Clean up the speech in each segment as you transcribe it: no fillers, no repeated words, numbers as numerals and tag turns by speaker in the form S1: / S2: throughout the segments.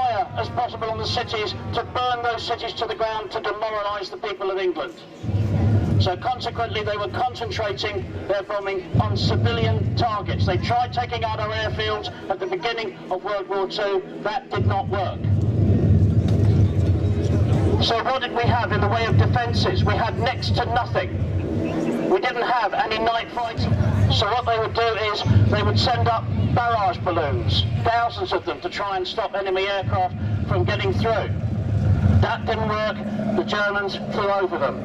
S1: fire as possible on the cities, to burn those cities to the ground, to demoralise the people of England. So consequently, they were concentrating their bombing on civilian targets. They tried taking out our airfields at the beginning of World War II. That did not work. So what did we have in the way of defences? We had next to nothing. We didn't have any night fights. So what they would do is they would send up barrage balloons, thousands of them, to try and stop enemy aircraft from getting through. That didn't work. The Germans flew over them.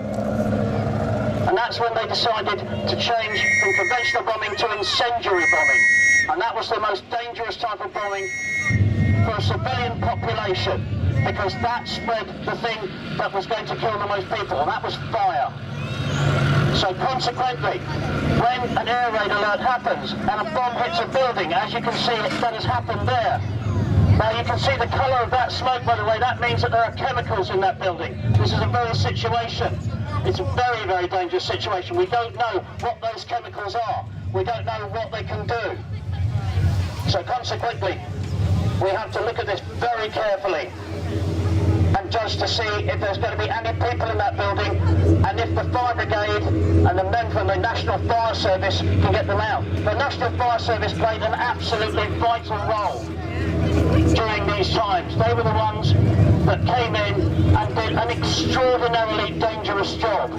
S1: And that's when they decided to change from conventional bombing to incendiary bombing. And that was the most dangerous type of bombing for a civilian population, because that spread the thing that was going to kill the most people, and that was fire. So consequently, when an air raid alert happens and a bomb hits a building, as you can see that has happened there. Now you can see the colour of that smoke, by the way. That means that there are chemicals in that building. This is a very situation. It's a very, very dangerous situation. We don't know what those chemicals are. We don't know what they can do. So consequently, we have to look at this very carefully and judge to see if there's going to be any people in that building, and if the fire brigade and the men from the National Fire Service can get them out. The National Fire Service played an absolutely vital role during these times. They were the ones that came in and did an extraordinarily dangerous job.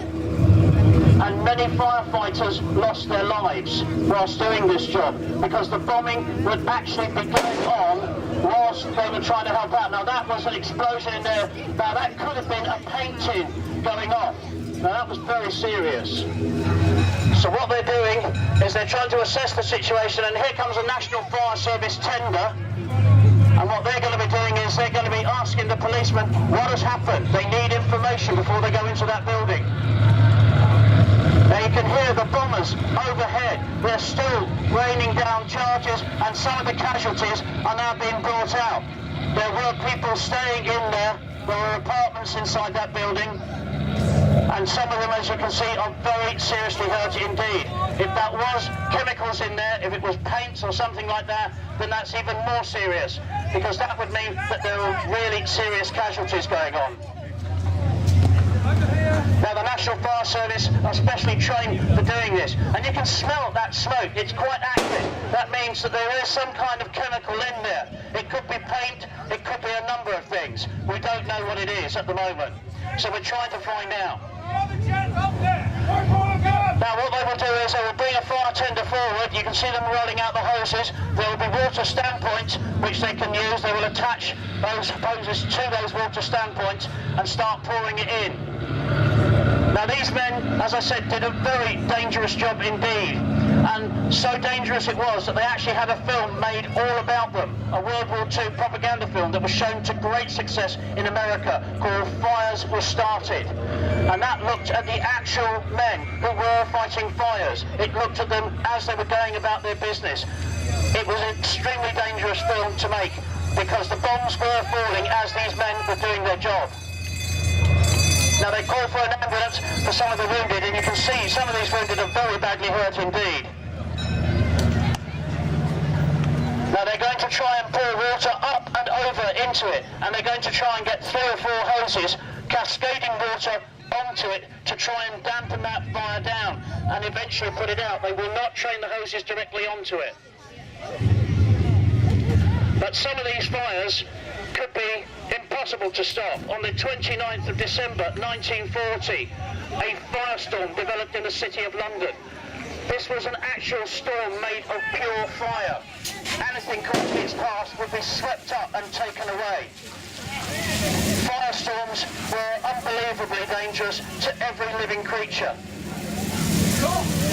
S1: And many firefighters lost their lives whilst doing this job, because the bombing would actually be going on whilst they were trying to help out. Now that was an explosion in there. Now that could have been a paint tin going off. Now that was very serious. So what they're doing is they're trying to assess the situation, and here comes a National Fire Service tender. And what they're going to be doing is they're going to be asking the policemen what has happened. They need information before they go into that building. Now you can hear the bombers overhead. They're still raining down charges, and some of the casualties are now being brought out. There were people staying in there. There were apartments inside that building. And some of them, as you can see, are very seriously hurt indeed. If that was chemicals in there, if it was paints or something like that, then that's even more serious, because that would mean that there were really serious casualties going on. Now the National Fire Service are specially trained for doing this, and you can smell that smoke. It's quite active. That means that there is some kind of chemical in there. It could be paint, it could be a number of things. We don't know what it is at the moment, so we're trying to find out. Now what they will do is they will bring a fire tender forward. You can see them rolling out the hoses. There will be water standpoints which they can use. They will attach those hoses to those water standpoints and start pouring it in. Now these men, as I said, did a very dangerous job indeed, and so dangerous it was that they actually had a film made all about them, a World War II propaganda film that was shown to great success in America, called Fires Were Started. And that looked at the actual men who were fighting fires. It looked at them as they were going about their business. It was an extremely dangerous film to make, because the bombs were falling as these men were doing their job. Now they call for an ambulance for some of the wounded, and you can see some of these wounded are very badly hurt indeed. Now they're going to try and pour water up and over into it, and they're going to try and get 3 or 4 hoses cascading water onto it to try and dampen that fire down and eventually put it out. They will not train the hoses directly onto it. But some of these fires could be impossible to stop. On the 29th of December 1940, a firestorm developed in the city of London. This was an actual storm made of pure fire. Anything caught in its path would be swept up and taken away. Firestorms were unbelievably dangerous to every living creature.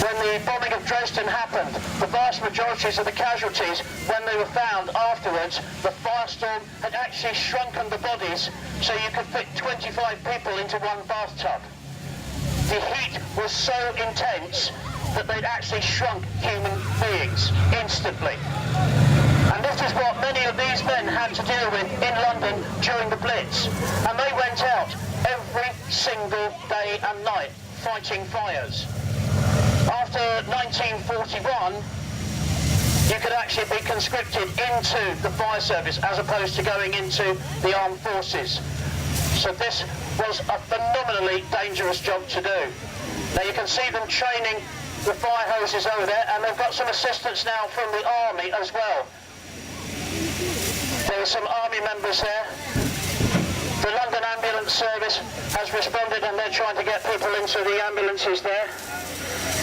S1: When the bombing of Dresden happened, the vast majorities of the casualties, when they were found afterwards, the firestorm had actually shrunken the bodies so you could fit 25 people into one bathtub. The heat was so intense that they'd actually shrunk human beings instantly. And this is what many of these men had to deal with in London during the Blitz. And they went out every single day and night fighting fires. After 1941, you could actually be conscripted into the fire service as opposed to going into the armed forces. So this was a phenomenally dangerous job to do. Now you can see them training the fire hoses over there, and they've got some assistance now from the army as well. There are some army members there. The London Ambulance Service has responded and they're trying to get people into the ambulances there.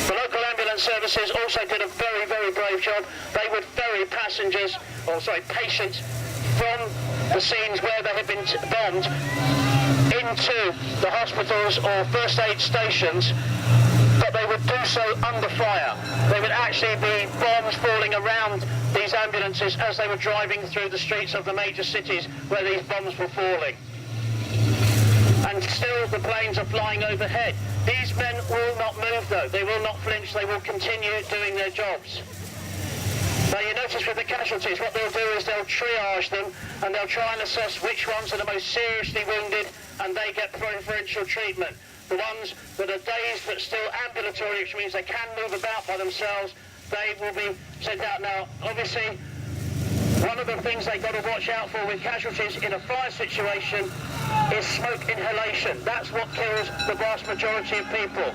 S1: The local ambulance services also did a very, very brave job. They would ferry patients from the scenes where they had been bombed into the hospitals or first aid stations, but they would do so under fire. They would actually be bombs falling around these ambulances as they were driving through the streets of the major cities where these bombs were falling. And still the planes are flying overhead. These men will not move though, they will not flinch, they will continue doing their jobs. Now you notice with the casualties, what they'll do is they'll triage them and they'll try and assess which ones are the most seriously wounded, and they get preferential treatment. The ones that are dazed but still ambulatory, which means they can move about by themselves, they will be sent out. Now obviously one of the things they've got to watch out for with casualties in a fire situation is smoke inhalation. That's what kills the vast majority of people.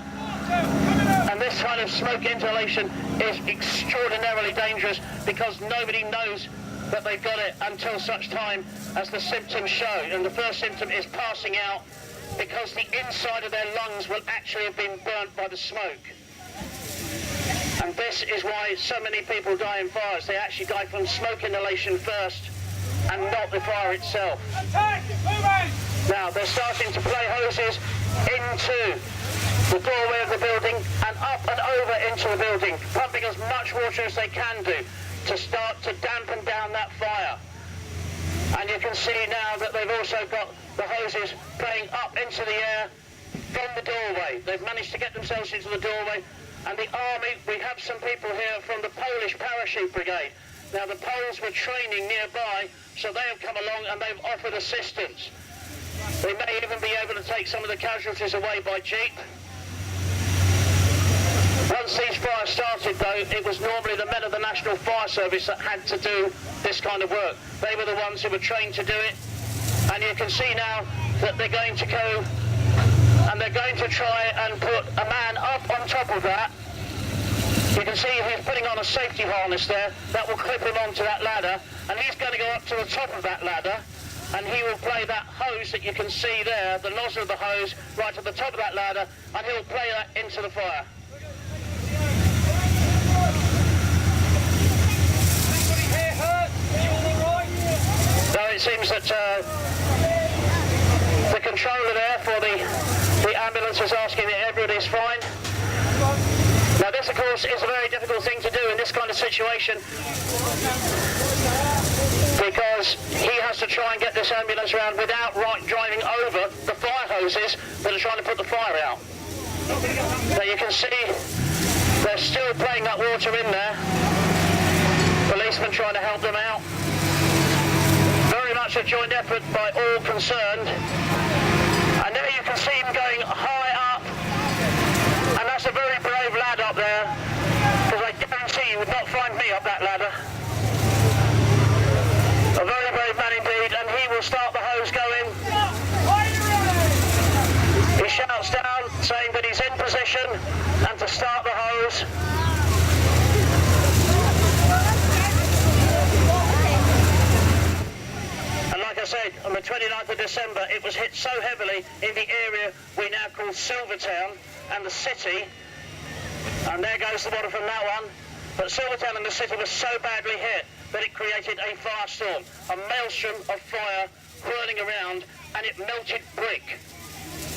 S1: And this kind of smoke inhalation is extraordinarily dangerous because nobody knows that they've got it until such time as the symptoms show. And the first symptom is passing out, because the inside of their lungs will actually have been burnt by the smoke. And this is why so many people die in fires. They actually die from smoke inhalation first and not the fire itself. Now they're starting to play hoses into the doorway of the building and up and over into the building, pumping as much water as they can do to start to dampen down that fire. And you can see now that they've also got the hoses playing up into the air from the doorway. They've managed to get themselves into the doorway. And the army, we have some people here from the Polish Parachute Brigade. Now the Poles were training nearby, so they have come along and they've offered assistance. They may even be able to take some of the casualties away by jeep. Once these fires started though, it was normally the men of the National Fire Service that had to do this kind of work. They were the ones who were trained to do it. And you can see now that they're going to go and they're going to try and put a man up on top of that. You can see he's putting on a safety harness there. That will clip him onto that ladder, and he's going to go up to the top of that ladder, and he will play that hose that you can see there, the nozzle of the hose, right at the top of that ladder, and he'll play that into the fire. Now it seems that the controller there for the ambulance is asking that everybody's fine. Now this of course is a very difficult thing to do in this kind of situation, because he has to try and get this ambulance around without driving over the fire hoses that are trying to put the fire out. Now you can see they're still playing that water in there. Policemen trying to help them out. Very much a joint effort by all concerned. And there you can see him going high up. And that's a very brave lad up there, because I guarantee you would not find me up that ladder. A very brave man indeed, and he will start the hose going. He shouts down saying that he's in position and to start the hose. And like I said, on the 29th of December, it was hit so heavily in the area we now call Silvertown and the city, and there goes the water from that one, but Silvertown and the city was so badly hit that it created a firestorm, a maelstrom of fire whirling around, and it melted brick,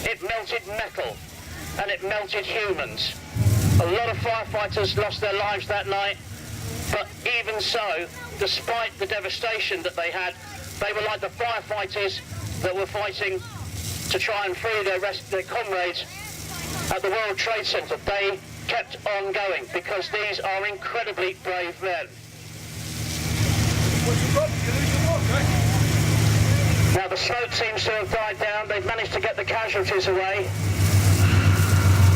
S1: it melted metal, and it melted humans. A lot of firefighters lost their lives that night, but even so, despite the devastation that they had, they were like the firefighters that were fighting to try and free their comrades at the World Trade Center. They kept on going because these are incredibly brave men. Now the smoke seems to have died down. They've managed to get the casualties away,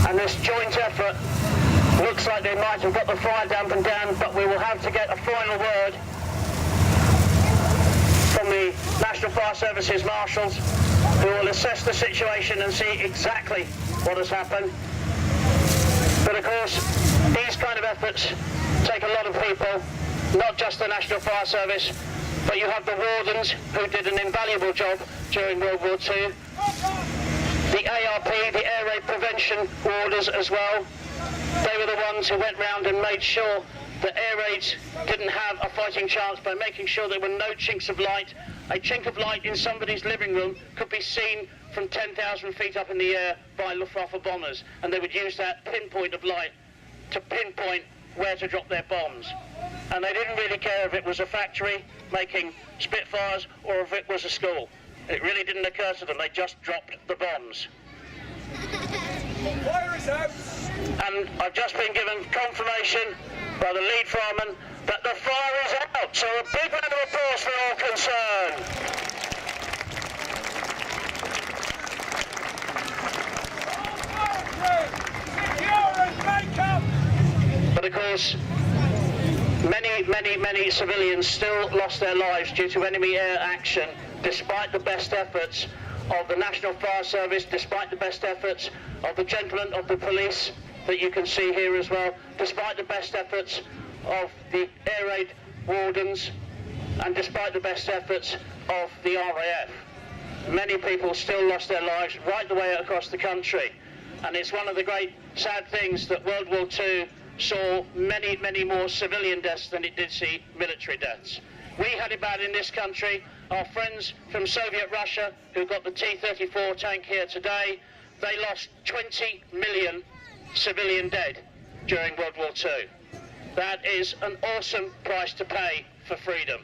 S1: and this joint effort Looks like they might have got the fire dampened down, but we will have to get a final word from the National Fire Service's marshals, who will assess the situation and see exactly what has happened. But of course, these kind of efforts take a lot of people, not just the National Fire Service, but you have the wardens who did an invaluable job during World War II, the ARP, the Air Raid Prevention Warders as well. They were the ones who went round and made sure that air raids didn't have a fighting chance by making sure there were no chinks of light. A chink of light in somebody's living room could be seen from 10,000 feet up in the air by Luftwaffe bombers, and they would use that pinpoint of light to pinpoint where to drop their bombs. And they didn't really care if it was a factory making Spitfires or if it was a school. It really didn't occur to them, they just dropped the bombs.
S2: Fire is out!
S1: And I've just been given confirmation by the lead fireman that the fire is out, so a big round of applause for all concerned. But of course, many civilians still lost their lives due to enemy air action, despite the best efforts of the National Fire Service, despite the best efforts of the gentlemen of the police that you can see here as well, despite the best efforts of the Air Raid wardens, and despite the best efforts of the RAF. Many people still lost their lives right the way across the country. And it's one of the great sad things that World War II saw many more civilian deaths than it did see military deaths. We had it bad in this country. Our friends from Soviet Russia, who got the T-34 tank here today, they lost 20 million civilian dead during World War II. That is an awesome price to pay for freedom.